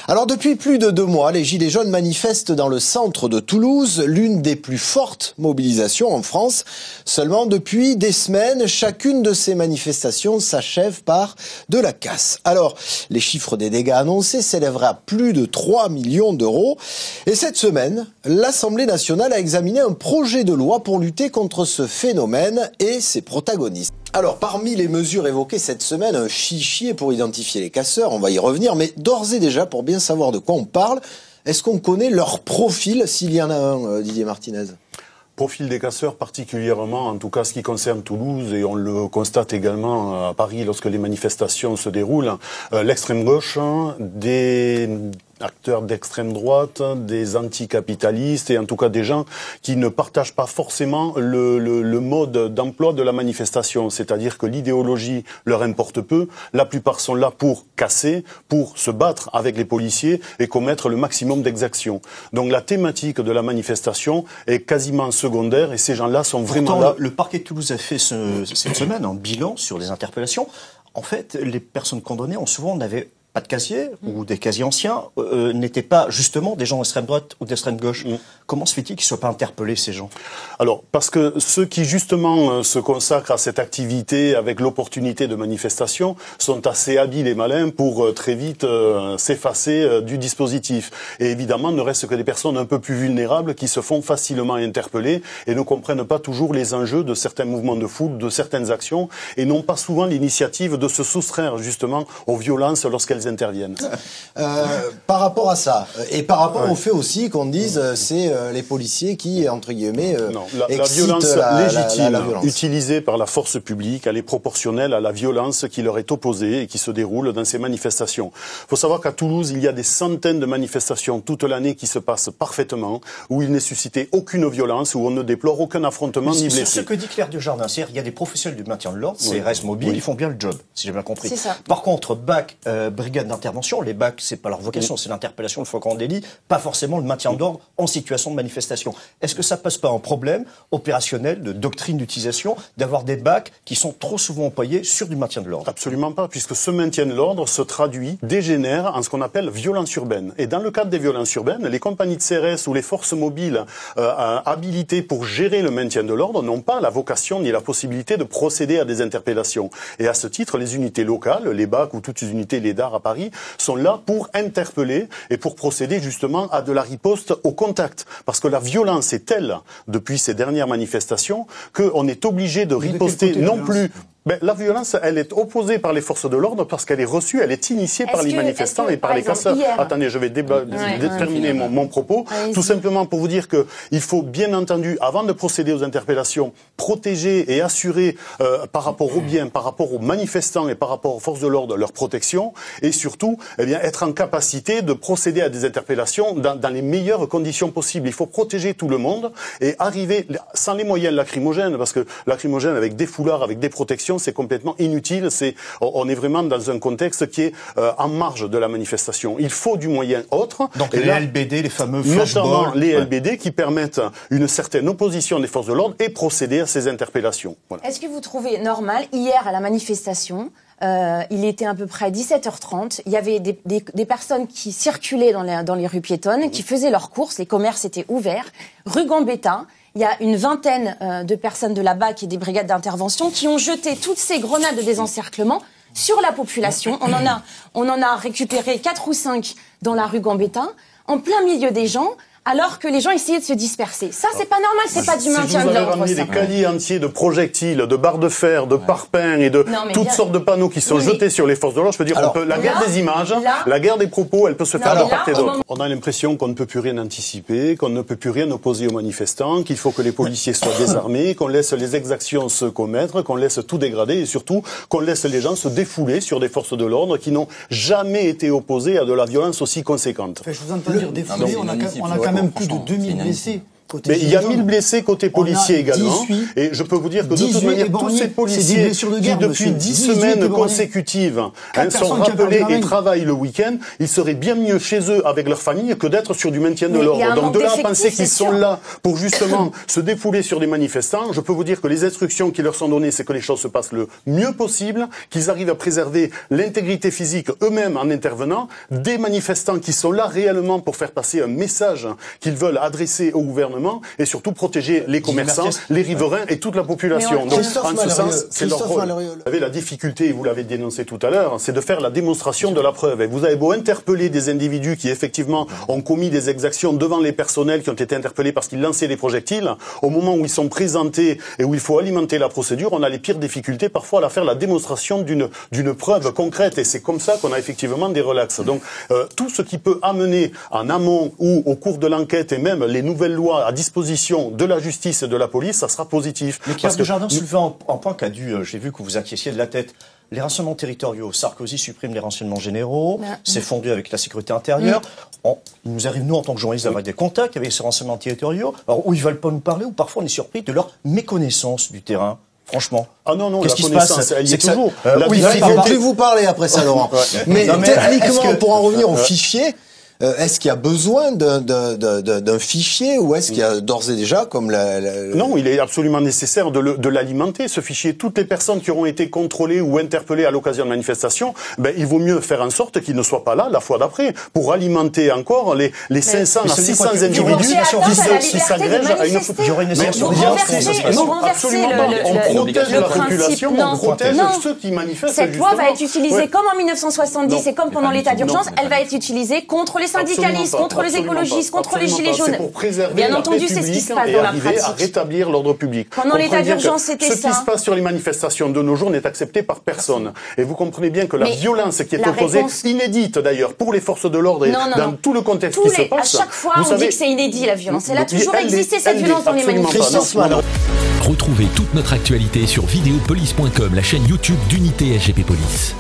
Alors depuis plus de 2 mois, les Gilets jaunes manifestent dans le centre de Toulouse, l'une des plus fortes mobilisations en France. Seulement depuis des semaines, chacune de ces manifestations s'achève par de la casse. Alors, les chiffres des dégâts annoncés s'élèveraient à plus de 3 millions d'euros. Et cette semaine, l'Assemblée nationale a examiné un projet de loi pour lutter contre ce phénomène et ses protagonistes. Alors, parmi les mesures évoquées cette semaine, un chichier pour identifier les casseurs, on va y revenir, mais d'ores et déjà, pour bien savoir de quoi on parle, est-ce qu'on connaît leur profil, s'il y en a un, Didier Martinez ? Profil des casseurs particulièrement, en tout cas ce qui concerne Toulouse, et on le constate également à Paris lorsque les manifestations se déroulent, l'extrême gauche, des acteurs d'extrême droite, des anticapitalistes et en tout cas des gens qui ne partagent pas forcément le mode d'emploi de la manifestation. C'est-à-dire que l'idéologie leur importe peu. La plupart sont là pour casser, pour se battre avec les policiers et commettre le maximum d'exactions. Donc la thématique de la manifestation est quasiment secondaire et ces gens-là sont vraiment là. Le parquet de Toulouse a fait cette semaine un bilan sur les interpellations. En fait, les personnes condamnées ont souvent pas de casier, ou des casiers anciens, n'étaient pas justement des gens d'extrême droite ou d'extrême gauche. Comment se fait-il qu'ils ne soient pas interpellés, ces gens ? Alors, parce que ceux qui justement se consacrent à cette activité avec l'opportunité de manifestation sont assez habiles et malins pour très vite s'effacer du dispositif. Et évidemment, ne reste que des personnes un peu plus vulnérables qui se font facilement interpeller et ne comprennent pas toujours les enjeux de certains mouvements de foule, de certaines actions, et n'ont pas souvent l'initiative de se soustraire justement aux violences lorsqu'elles interviennent. Par rapport à ça, et par rapport au fait aussi qu'on dise c'est les policiers qui, entre guillemets, la violence légitime la violence utilisée par la force publique, elle est proportionnelle à la violence qui leur est opposée et qui se déroule dans ces manifestations. Il faut savoir qu'à Toulouse, il y a des centaines de manifestations toute l'année qui se passent parfaitement, où il n'est suscité aucune violence, où on ne déplore aucun affrontement ni blessé. C'est ce que dit Claire Dujardin, c'est-à-dire il y a des professionnels du maintien de l'ordre, CRS mobile, ils font bien le job, si j'ai bien compris. Par contre, BAC, brigade d'intervention, les BAC, c'est pas leur vocation, c'est l'interpellation, le flagrant délit, pas forcément le maintien d'ordre en situation de manifestation. Est-ce que ça pose pas un problème opérationnel, de doctrine d'utilisation, d'avoir des BAC qui sont trop souvent employés sur du maintien de l'ordre ? Absolument pas, puisque ce maintien de l'ordre se traduit, dégénère en ce qu'on appelle violence urbaine. Et dans le cadre des violences urbaines, les compagnies de CRS ou les forces mobiles habilitées pour gérer le maintien de l'ordre n'ont pas la vocation ni la possibilité de procéder à des interpellations. Et à ce titre, les unités locales, les BAC ou toutes les unités LEDAR à Paris, sont là pour interpeller et pour procéder justement à de la riposte au contact. Parce que la violence est telle, depuis ces dernières manifestations, qu'on est obligé de riposter non plus... la violence, elle est opposée par les forces de l'ordre parce qu'elle est reçue, elle est initiée par les manifestants et par les casseurs. Attendez, je vais terminer mon propos. Tout simplement pour vous dire que il faut bien entendu, avant de procéder aux interpellations, protéger et assurer par rapport aux biens, par rapport aux manifestants et par rapport aux forces de l'ordre leur protection et surtout être en capacité de procéder à des interpellations dans les meilleures conditions possibles. Il faut protéger tout le monde et arriver sans les moyens lacrymogènes, parce que lacrymogène avec des foulards, avec des protections, c'est complètement inutile. On est vraiment dans un contexte qui est en marge de la manifestation. Il faut du moyen autre. Donc les LBD, les fameux flashballs. Notamment les LBD qui permettent une certaine opposition des forces de l'ordre et procéder à ces interpellations. Voilà. Est-ce que vous trouvez normal, hier à la manifestation, il était à peu près 17h30, il y avait des personnes qui circulaient dans les rues piétonnes, qui faisaient leurs courses, les commerces étaient ouverts, rue Gambetta, il y a une vingtaine de personnes de la BAC et des brigades d'intervention qui ont jeté toutes ces grenades de désencerclement sur la population. On en a récupéré 4 ou 5 dans la rue Gambetta, en plein milieu des gens, alors que les gens essayaient de se disperser. Ça, c'est pas normal, c'est pas du maintien de l'ordre. Si vous avez ramené des caliers entiers de projectiles, de barres de fer, de parpaings et de toutes sortes de panneaux qui sont jetés sur les forces de l'ordre, je peux dire la guerre des images, la guerre des propos, elle peut se faire de part et d'autre. On a l'impression qu'on ne peut plus rien anticiper, qu'on ne peut plus rien opposer aux manifestants, qu'il faut que les policiers soient désarmés, qu'on laisse les exactions se commettre, qu'on laisse tout dégrader et surtout qu'on laisse les gens se défouler sur des forces de l'ordre qui n'ont jamais été opposées à de la violence aussi conséquente. Je vous entends dire défouler, on a quand même plus de 2000 blessés. côté. Mais il y a 1000 blessés côté policiers également. 18, et je peux vous dire que de toute manière, tous ces policiers qui depuis 10 semaines consécutives sont rappelés et travaillent le week-end, ils seraient bien mieux chez eux avec leur famille que d'être sur du maintien de l'ordre. Donc de là à penser qu'ils sont là pour justement se défouler sur des manifestants, je peux vous dire que les instructions qui leur sont données, c'est que les choses se passent le mieux possible, qu'ils arrivent à préserver l'intégrité physique eux-mêmes en intervenant, des manifestants qui sont là réellement pour faire passer un message qu'ils veulent adresser au gouvernement et surtout protéger les commerçants, les riverains et toute la population. Donc, en ce sens, c'est leur rôle. Vous savez, la difficulté, vous l'avez dénoncé tout à l'heure, c'est de faire la démonstration de la preuve. Et vous avez beau interpeller des individus qui, effectivement, ont commis des exactions devant les personnels qui ont été interpellés parce qu'ils lançaient des projectiles, au moment où ils sont présentés et où il faut alimenter la procédure, on a les pires difficultés parfois à faire la démonstration d'une preuve concrète. Et c'est comme ça qu'on a effectivement des relax. Donc, tout ce qui peut amener en amont ou au cours de l'enquête et même les nouvelles lois à disposition de la justice et de la police, ça sera positif. Mais Claire Desjardins soulevait un point qu'a dû, j'ai vu que vous inquiétiez de la tête. Les renseignements territoriaux, Sarkozy supprime les renseignements généraux, c'est fondu avec la sécurité intérieure. Il nous arrive, nous, en tant que journalistes, d'avoir des contacts avec ces renseignements territoriaux. Alors, où ils veulent pas nous parler, ou parfois on est surpris de leur méconnaissance du terrain. Franchement. Ah non, qu'est-ce qui se passe? Elle y est toujours. Oui, ils vont plus vous parler après ça, Laurent. Mais techniquement, pour en revenir au fichier, est-ce qu'il y a besoin d'un fichier ou est-ce qu'il y a d'ores et déjà comme Non, il est absolument nécessaire de l'alimenter, ce fichier. Toutes les personnes qui auront été contrôlées ou interpellées à l'occasion de manifestations, il vaut mieux faire en sorte qu'ils ne soient pas là la fois d'après pour alimenter encore les 500 à 600 individus qui s'agrègent à une... Il y aurait une Non, absolument pas. On protège la population, on protège ceux qui manifestent. Cette loi va être utilisée comme en 1970 et comme pendant l'état d'urgence, elle va être utilisée contre les syndicalistes, contre les écologistes, contre les gilets jaunes. C'est pour préserver bien entendu, c'est ce qui se passe dans la pratique. À rétablir l'ordre public. Pendant l'état d'urgence, c'était ça. Ce qui se passe sur les manifestations de nos jours n'est accepté par personne. Et vous comprenez bien que la violence qui est opposée, inédite d'ailleurs, pour les forces de l'ordre et dans tout le contexte qui se passe. À chaque fois, on dit que c'est inédit la violence. Elle a toujours existé cette violence dans les manifestations. Retrouvez toute notre actualité sur videopolice.com, la chaîne YouTube d'Unité SGP Police.